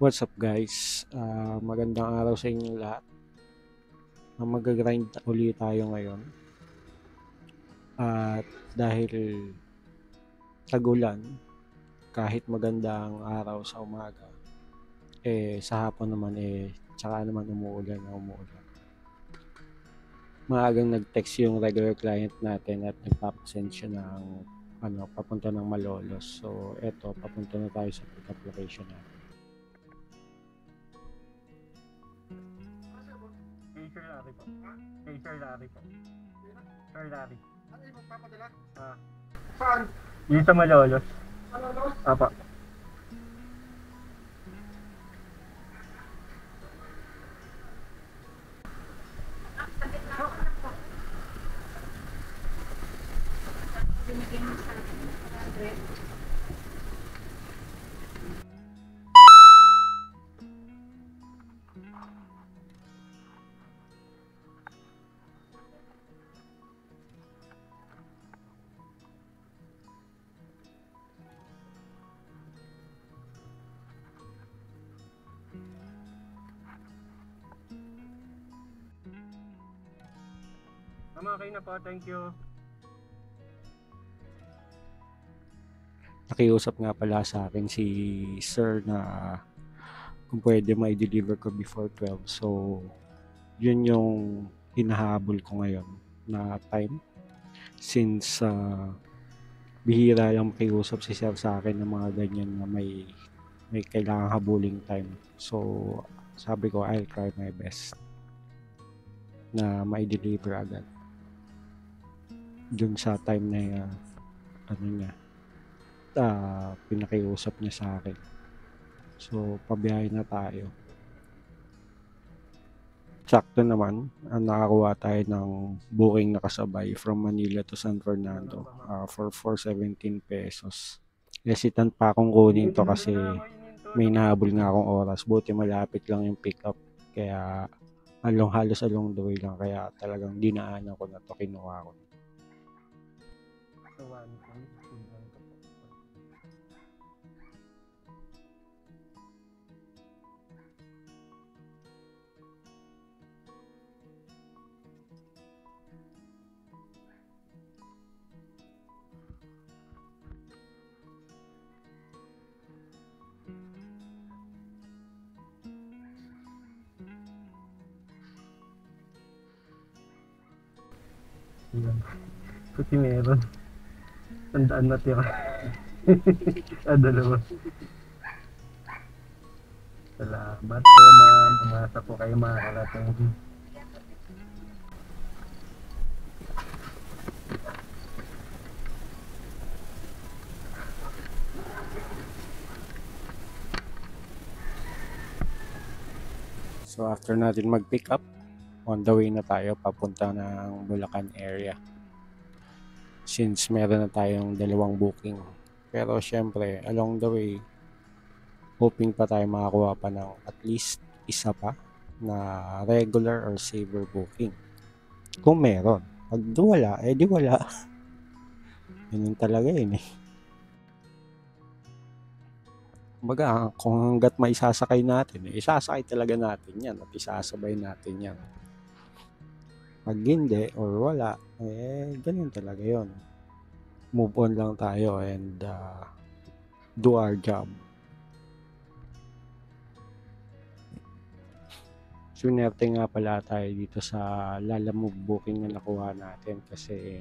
What's up guys? Magandang araw sa inyong lahat. Mag-grind ulit tayo ngayon. At dahil tag-ulan, kahit maganda ang araw sa umaga, sa hapon naman tsaka naman umuulan. Maagang nag-text yung regular client natin at nagpapasend siya ng papunta ng Malolos. So eto, papunta na tayo sa pick-up location natin. Sir Larry po. Sir Larry po. Sir Larry. Ano yung magpapadala? Saan? Yung sa Malolos. Malolos? Apa. Okay na po, thank you. Nakiusap nga pala sa akin si sir na kung pwede may deliver ko before 12. So, yun yung hinahabol ko ngayon na time. Since bihira lang makiusap si sir sa akin ng mga ganyan na may kailangang habuling time. So, sabi ko, I'll try my best na may deliver agad dun sa time na pinakiusap niya sa akin. So, pabiyahe na tayo. Sakto naman, nakakuha tayo ng booking na kasabay from Manila to San Fernando for 417 pesos. Hesitant pa akong kunin to kasi may nahabol nga akong oras. Buti malapit lang yung pick up. Kaya halos along the way lang. Kaya talagang dinaanan ko na to, kinuha ko. Kasi meron. Tandaan natira. Dalawa. Salamat po ma'am. Umasa po kayo makakarating. So after natin mag-pick up, on the way na tayo papunta ng Bulacan area. Since meron na tayong dalawang booking. Pero syempre, along the way, hoping pa tayo makakuha pa ng at least isa pa na regular or saver booking. Kung meron. Pag wala, di wala. Yun talaga yun eh. Kumbaga, kung hanggat may isasakay natin, isasakay talaga natin yan at isasabay natin yan. Pag hindi or wala, ganyan talaga yon. Move on lang tayo and do our job. Sunerte nga pala tayo dito sa Lalamove booking na nakuha natin kasi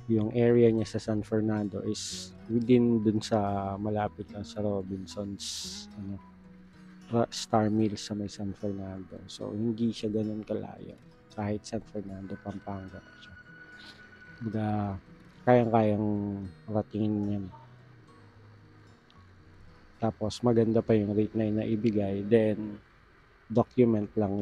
yung area niya sa San Fernando is within dun sa malapit lang sa Robinsons Star Mills sa may San Fernando. So hindi siya ganun kalayo kahit San Fernando, Pampanga siya. Kayang-kayang ratingin yan. Tapos maganda pa yung rate na naibigay, then document lang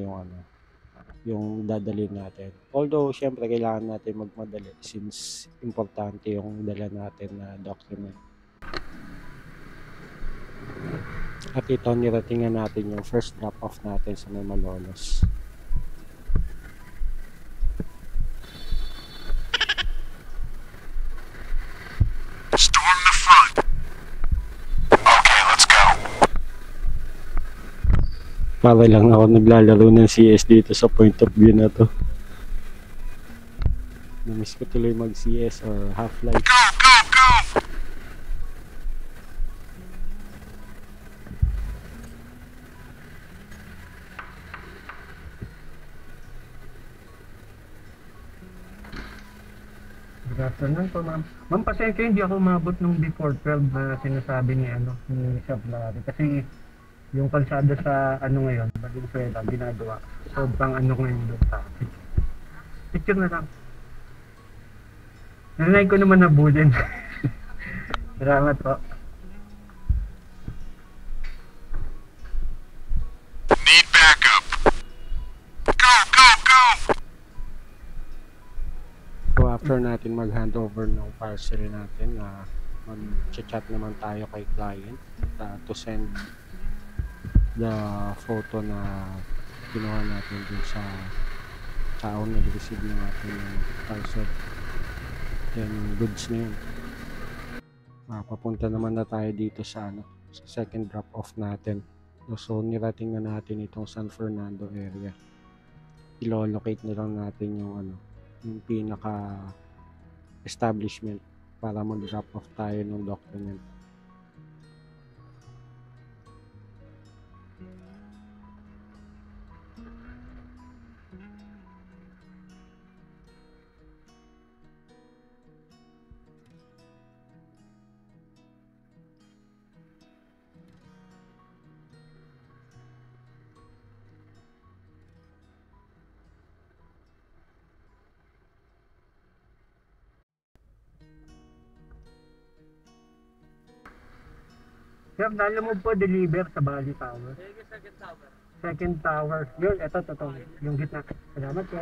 yung dadalhin natin. Although syempre kailangan natin magmadali since importante yung dala natin na document. At ito, niratingan natin yung first drop off natin sa may Malolos. Storm the front. Okay, let's go. Para lang ako naglalaro ng CS dito sa point of view na to. Namiss ko tuloy mag CS or Half-Life. Good afternoon po, ma'am. Ma'am, pasensya hindi ako umabot nung before 12 na sinasabi ni ni Chef Larry. Kasi yung kalsada sa ngayon, Valenzuela, ginagawa. Sobrang ngayon doon sa akin. Picture na lang. Nanay ko naman nabulin. Salamat po. Need backup. Go, go, go! So after natin mag-handover ng parcel natin, mag-chat naman tayo kay client to send the photo na ginawa natin dun sa taong nag-receive ng ating parcel. Then goods na yun. Papunta naman na tayo dito sa sa second drop off natin. So nirating na natin itong San Fernando area. I-locate na lang natin yung yung pinaka establishment para mag-drop off tayo ng document. Sir, dala mo po deliver sa Bali Tower. Second tower. Second tower. Yun, ito, totoo. Yung gitna. Salamat po.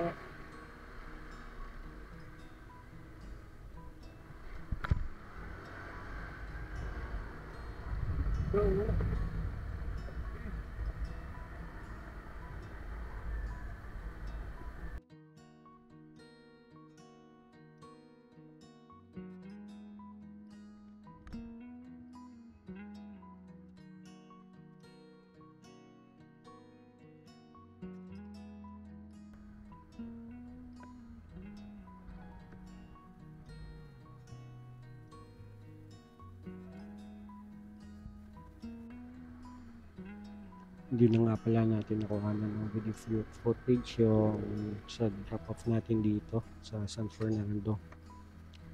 Hindi na nga pala natin nakuha ng video footage yung sa drop off natin dito sa San Fernando.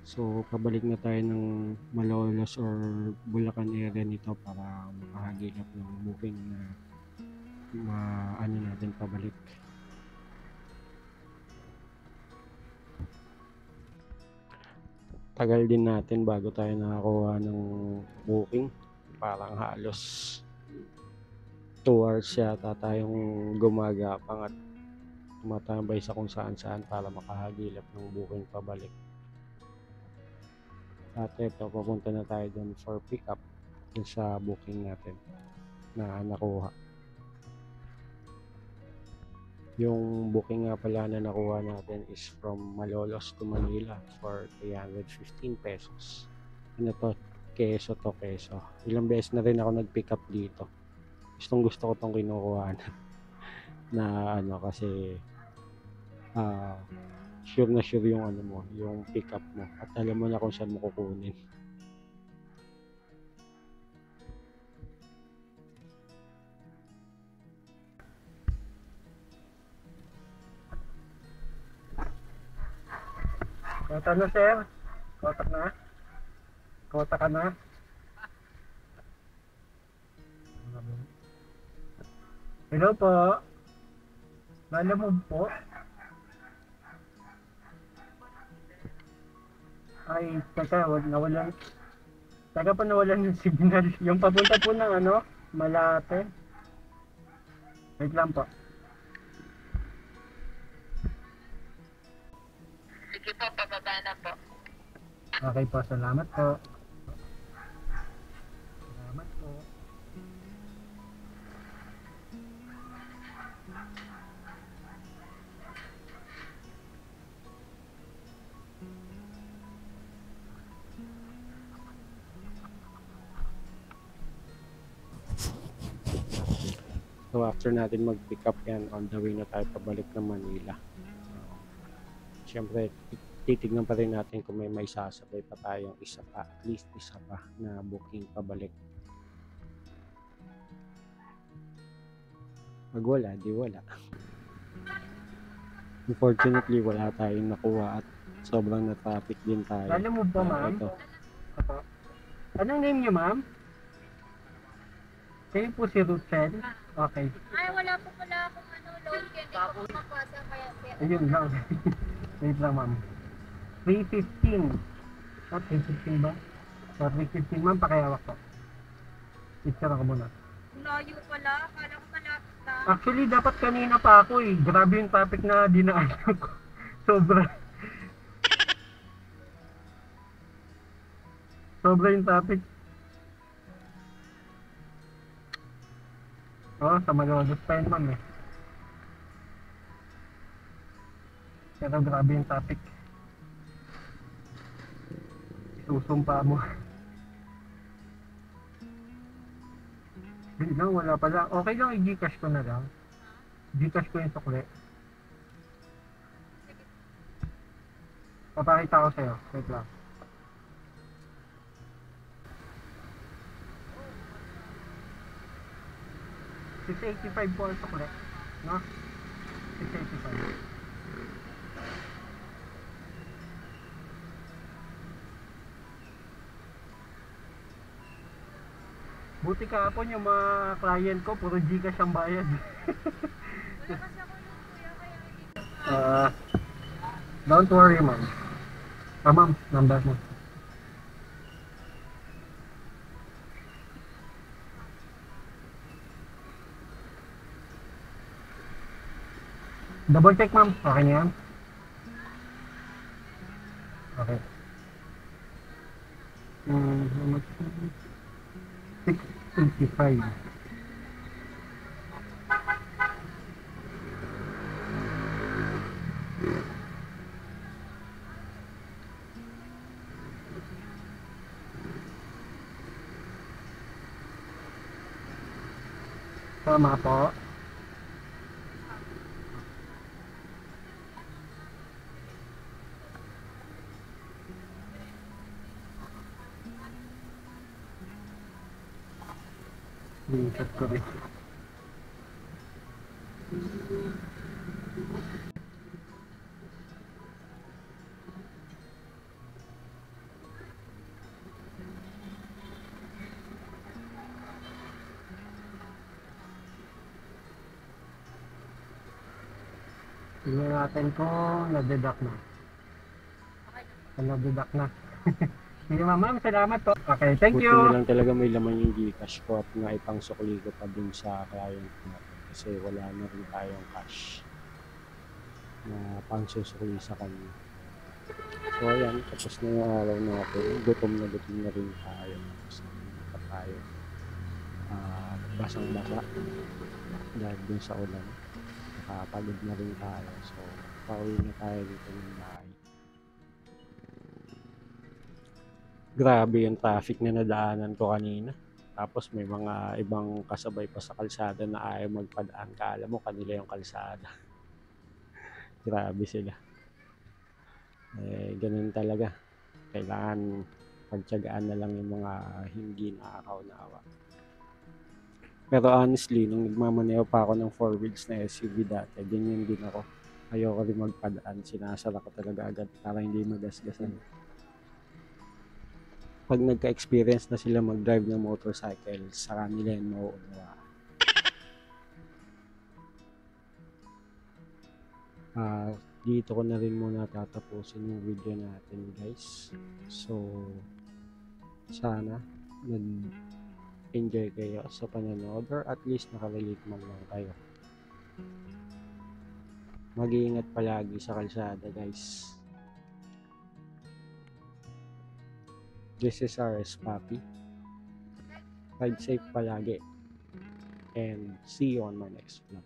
So pabalik na tayo ng Malolos or Bulacan area nito para makahagilap ng booking na natin pabalik. Tagal din natin bago tayo nakakuha ng booking. Parang halos 2 hours yata tayong gumagapang at tumatambay sa kung saan para makahagilap ng booking pabalik. At ito, papunta na tayo dun for pick up dun sa booking natin na nakuha. Yung booking nga pala na nakuha natin is from Malolos to Manila for 315 pesos. Ano to? Quezon to Quezon. Ilang beses na rin ako nag-pick up dito. Gusto ko tong kinukuha na kasi sure na sure yung yung pick up mo at alam mo na kung saan mo kukunin. Kota na, sir. Kota na. Kota ka na. Hello po. Lala mo po? Ay, teka, nawalan. Teka pa nawalan yung signal. Yung papunta po ng Malate. Wait lang po. Sige po, pababa na po. Okay po, salamat po. Salamat po. So So after natin mag-pick up yan, on the way na tayo pabalik ng Manila. Siyempre, titignan pa rin natin kung may sasabay pa tayong isa pa, at least isa pa na booking pabalik. Pag wala, di wala. Unfortunately, wala tayong nakuha at sobrang na-traffic din tayo. Alam mo ba, ma'am? Ito. Apo. Anong name niyo, ma'am? Kayo po si Ruthel? Okay. Ay, wala po pala akong load kaya hindi ko mapasa kaya Ayun lang. Wait lang, ma'am. 315. Ah, 315 ba? So, 315, ma'am. Pakihawak po. Picture ako muna. layo pala. Akala ko malapit lang. Actually, dapat kanina pa ako eh. Grabe yung topic na dinaanan ko. Sobra. Sobra yung topic. Oh, sa Malolos pa yun, ma'am eh. Pero grabe yung topic. Susumpa mo. Hindi lang, wala pala. Okay lang, i-gcash ko na lang. Gcash ko yung sukli. Papakita ko sa'yo. Wait lang. $685 po ang sukli. No? 685. Buti kahapon yung mga client ko, puro Gcash ang bayad. Wala kasi ako yung kuya kaya hindi ko Don't worry, ma'am. Ma'am, number mo. Double check, ma'am. Okay na yan? Okay. How much? 685. Tama po. Screenshot ko rin. Tingnan natin kung na-deduct na. Na-deduct na. Sige, ma'am, salamat po. Okay, thank Buti you. na lang talaga may laman yung Gcash ko at naipang sukli ko pa dun sa client natin kasi wala na rin tayong cash na pang susukli sa kanya. So ayan, tapos na yung araw natin. Gutom na rin tayo. Tapos na pa tayo. Basang-basa dahil dun sa ulan. Nakapagod na rin tayo. So pauwi na tayo dito ng bahay. Grabe yung traffic na nadaanan ko kanina. Tapos may mga ibang kasabay pa sa kalsada na ayaw magpadaan. Kala mo kanila yung kalsada. Grabe sila. Ganun talaga. Kailangan pagtiyagaan na lang yung mga hindi nakakaunawa. Pero honestly, nung nagmamaneho pa ako ng 4 wheels na SUV dati, ganyan din ako. Ayoko rin magpadaan. Sinasara ko talaga agad para hindi magasgasan. Pag nagka-experience na sila mag-drive ng motorcycle, sa kanila yun mauunawaan. Dito ko na rin muna tatapusin yung video natin, guys. So, sana nag-enjoy kayo sa panonood or at least nakarelate man lang kayo. Mag-iingat palagi sa kalsada, guys. This is RS Papi. Ride safe palagi. And see you on my next vlog.